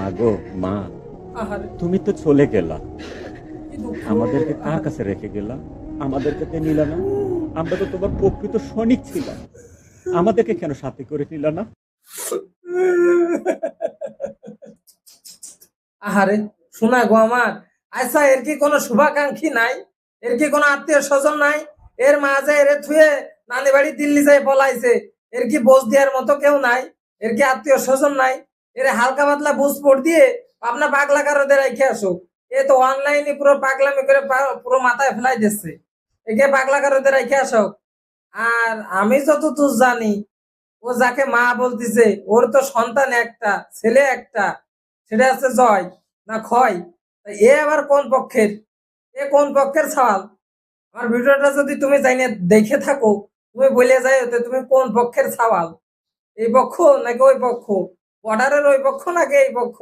মা গো, মা, আহারে, তুমি তো চলে গেলা, কি দুঃখ। আমাদেরকে কার আহারে। কাছে রেখে গেলা? আমাদেরকে তো নিলা না। আমরা তো তোমার প্রকৃত সৈনিক ছিলাম, আমাদেরকে কেন সাথে করে নিলা না? আহারে, শোনা গো আমার। আচ্ছা, এর কি কোনো শুভাকাঙ্ক্ষী নাই? এর কি কোনো আত্মীয় স্বজন নাই? এর মা যে এর থুয়ে নানি বাড়ি দিল্লি যাই পলাইছে, এর কি বোঝ দেওয়ার মতো কেউ নাই? এর কি আত্মীয় স্বজন নাই? এর হালকা পাতলা বুঝ পড় দিয়ে আপনার পাগলা কারোদের রেখে আসো। এ তো অনলাইনে পুরো পাগলামি করে পুরো মাথায় ফেলাই দিচ্ছে। একে পাগলা কারোদের রেখে আসো। আর আমি যতদূর জানি, ও যাকে মা বলতেছে ওর তো সন্তান একটা, ছেলে একটা, সেটা হচ্ছে জয় না ক্ষয়। তা এ আবার কোন পক্ষের? এ কোন পক্ষের সওয়াল? আমার ভিডিওটা যদি তুমি জাইনে দেখে থাকো, তুমি বলে যাই তো তুমি কোন পক্ষের সওয়াল? এই পক্ষ নাকি ওই পক্ষ? বর্ডারের ওই পক্ষ নাকি এই পক্ষ?